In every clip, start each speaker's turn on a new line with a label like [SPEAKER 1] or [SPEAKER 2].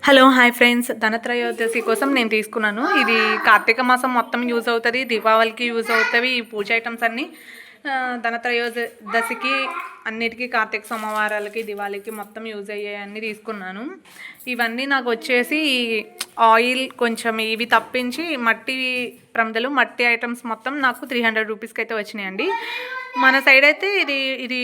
[SPEAKER 1] Hello hi friends, Dhanatrayodashi కోసం నేను తీసుకున్నాను. ఇది కార్తీక మాసం మొత్తం యూజ్ అవుతుంది, దీపావళికి యూజ్ అవుతుంది. ఈ పూజ ఐటమ్స్ అన్నీ ధనత్రయోదశికి అన్నిటికీ కార్తీక సోమవారాలకి దివాళీకి మొత్తం యూజ్ అయ్యాయన్నీ తీసుకున్నాను. ఇవన్నీ నాకు వచ్చేసి ఆయిల్ కొంచెం ఇవి తప్పించి మట్టి ప్రమిదలు మట్టి ఐటమ్స్ మొత్తం నాకు 300 రూపీస్కి అయితే వచ్చినాయండి. మన సైడ్ అయితే ఇది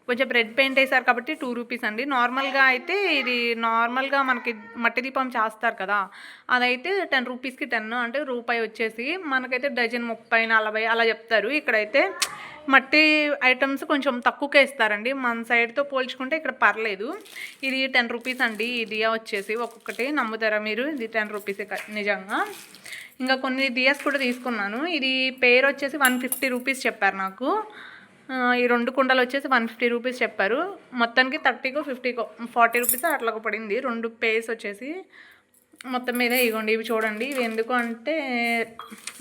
[SPEAKER 1] కొంచెం రెడ్ పెయింట్ వేసారు కాబట్టి 2 రూపీస్ అండి. నార్మల్గా అయితే ఇది నార్మల్గా మనకి మట్టి దీపం చేస్తారు కదా, అదైతే 10 రూపీస్కి 10 అంటే రూపాయి వచ్చేసి మనకైతే డజన్ 30 40 అలా చెప్తారు. ఇక్కడైతే మట్టి ఐటమ్స్ కొంచెం తక్కువకే ఇస్తారండి. మన సైడ్తో పోల్చుకుంటే ఇక్కడ పర్లేదు. ఇది 10 రూపీస్ అండి. ఈ దియా వచ్చేసి ఒక్కొక్కటి నమ్ముతారా మీరు, ఇది 10 రూపీస్ నిజంగా. ఇంకా కొన్ని దియాస్ కూడా తీసుకున్నాను. ఇది పేరు వచ్చేసి 150 రూపీస్ చెప్పారు నాకు. ఈ 2 కుండలు వచ్చేసి 150 రూపీస్ చెప్పారు. మొత్తానికి 30కో 50కో 40 రూపీస్ అట్లా పడింది. 2 పేర్స్ వచ్చేసి మొత్తం మీద ఇవ్వండి. ఇవి చూడండి, ఇవి ఎందుకు అంటే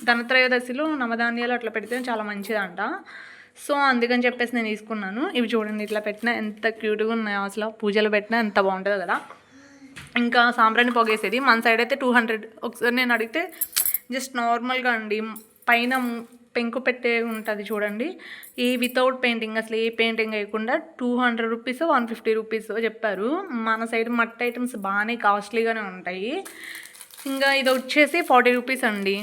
[SPEAKER 1] ధనత్రయోదశిలో నవధాన్యాలు అట్లా పెడితే చాలా మంచిదంట. సో అందుకని చెప్పేసి నేను తీసుకున్నాను. ఇవి చూడండి, ఇట్లా పెట్టినా ఎంత క్యూట్గా ఉన్నాయో, అసలు పూజలు పెట్టినా ఎంత బాగుంటుంది కదా. ఇంకా సాంబ్రాణి పొగేసేది మన సైడ్ అయితే 200. ఒకసారి నేను అడిగితే జస్ట్ నార్మల్గా అండి, పైన పెంకు పెట్టే ఉంటుంది చూడండి, ఈ వితౌట్ పెయింటింగ్, అసలు ఏ పెయింటింగ్ వేయకుండా 200 రూపీస్ 150 రూపీస్ చెప్పారు. మన సైడ్ మట్టి ఐటమ్స్ బాగానే కాస్ట్లీగానే ఉంటాయి. ఇంకా ఇది వచ్చేసి 40 రూపీస్ అండి.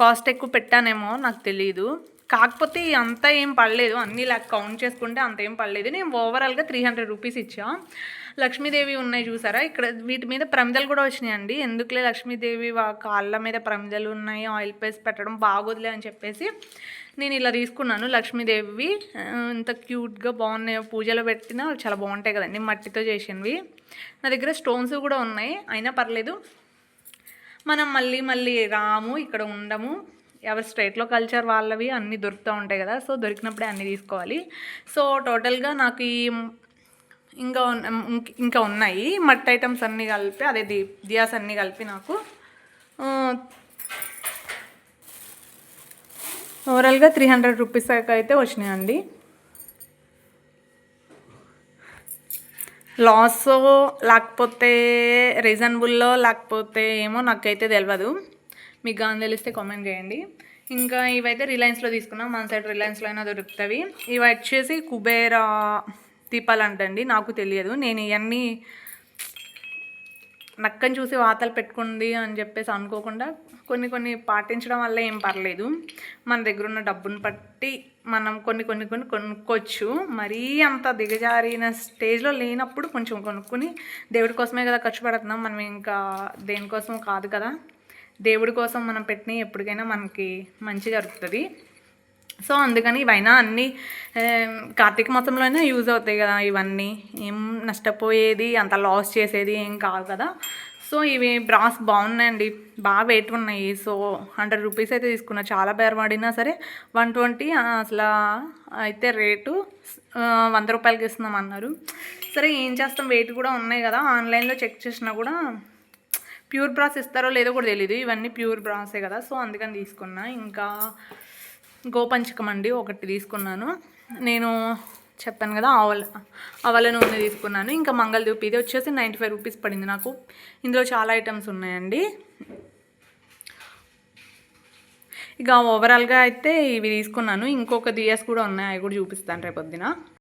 [SPEAKER 1] కాస్ట్ ఎక్కువ పెట్టానేమో నాకు తెలియదు, కాకపోతే అంత ఏం పడలేదు. అన్నీ ఇలా కౌంట్ చేసుకుంటే అంత ఏం పడలేదు. నేను ఓవరాల్గా 300 రూపీస్ ఇచ్చా. లక్ష్మీదేవి ఉన్నాయి చూసారా, ఇక్కడ వీటి మీద ప్రమిదలు కూడా వచ్చినాయండి. ఎందుకులే లక్ష్మీదేవి కాళ్ళ మీద ప్రమిదలు ఉన్నాయి, ఆయిల్ పేస్ట్ పెట్టడం బాగోదులే అని చెప్పేసి నేను ఇలా తీసుకున్నాను. లక్ష్మీదేవి ఇంత క్యూట్గా బాగున్నాయి, పూజలో పెట్టినా చాలా బాగుంటాయి కదండి, మట్టితో చేసినవి. నా దగ్గర స్టోన్స్ కూడా ఉన్నాయి, అయినా పర్లేదు. మనం మళ్ళీ రాము, ఇక్కడ ఉండము. ఎవరి స్టేట్లో కల్చర్ వాళ్ళవి అన్నీ దొరుకుతూ ఉంటాయి కదా, సో దొరికినప్పుడే అన్నీ తీసుకోవాలి. సో టోటల్గా నాకు ఈ ఇంకా ఉన్నాయి మట్టి ఐటమ్స్ అన్నీ కలిపి, అదే దియాస్ అన్నీ కలిపి నాకు ఓవరాల్గా 300 రూపీస్ అయితే వచ్చినాయండి. లాస్ లేకపోతే రీజనబుల్లో లేకపోతే ఏమో నాకైతే తెలియదు. మీకు కానీ తెలిస్తే కామెంట్ చేయండి. ఇంకా ఇవైతే రిలయన్స్లో తీసుకున్నాం. మన సైడ్ రిలయన్స్లో అయినా దొరుకుతాయి. ఇవి వచ్చేసి కుబేరా దీపాలు అంటండి, నాకు తెలియదు. నేను ఇవన్నీ నక్కని చూసి వాతలు పెట్టుకుంది అని చెప్పేసి అనుకోకుండా కొన్ని పాటించడం వల్ల ఏం పర్లేదు. మన దగ్గర ఉన్న డబ్బును బట్టి మనం కొన్ని కొనుక్కోవచ్చు. మరీ అంత దిగజారిన స్టేజ్లో లేనప్పుడు కొంచెం కొనుక్కొని దేవుడి కోసమే కదా ఖర్చు పెడుతున్నాం, మనం ఇంకా దేనికోసం కాదు కదా. దేవుడి కోసం మనం పెట్టినవి ఎప్పటికైనా మనకి మంచి జరుగుతుంది. సో అందుకని ఇవైనా అన్నీ కార్తీక మాసంలో అయినా యూజ్ అవుతాయి కదా. ఇవన్నీ ఏం నష్టపోయేది, అంత లాస్ చేసేది ఏం కాదు కదా. సో ఇవి బ్రాస్ బాగున్నాయండి, బాగా వెయిట్ ఉన్నాయి. సో 100 రూపీస్ అయితే తీసుకున్నా. చాలా బేరమాడినా సరే 120 అసలు అయితే రేటు 100 రూపాయలకి ఇస్తున్నాం అన్నారు. సరే ఏం చేస్తాం, వెయిట్ కూడా ఉన్నాయి కదా. ఆన్లైన్లో చెక్ చేసినా కూడా ప్యూర్ బ్రాస్ ఇస్తారో లేదో కూడా తెలియదు. ఇవన్నీ ప్యూర్ బ్రాసే కదా, సో అందుకని తీసుకున్నా. ఇంకా గోపంచకం అండి ఒకటి తీసుకున్నాను. నేను చెప్పాను కదా, ఆవల నూనె తీసుకున్నాను. ఇంకా మంగళదూప్, ఇది వచ్చేసి 95 రూపీస్ పడింది నాకు. ఇందులో చాలా ఐటమ్స్ ఉన్నాయండి. ఇక ఓవరాల్గా అయితే ఇవి తీసుకున్నాను. ఇంకొక దియాస్ కూడా ఉన్నాయి, అవి కూడా చూపిస్తాను రేపొద్దున.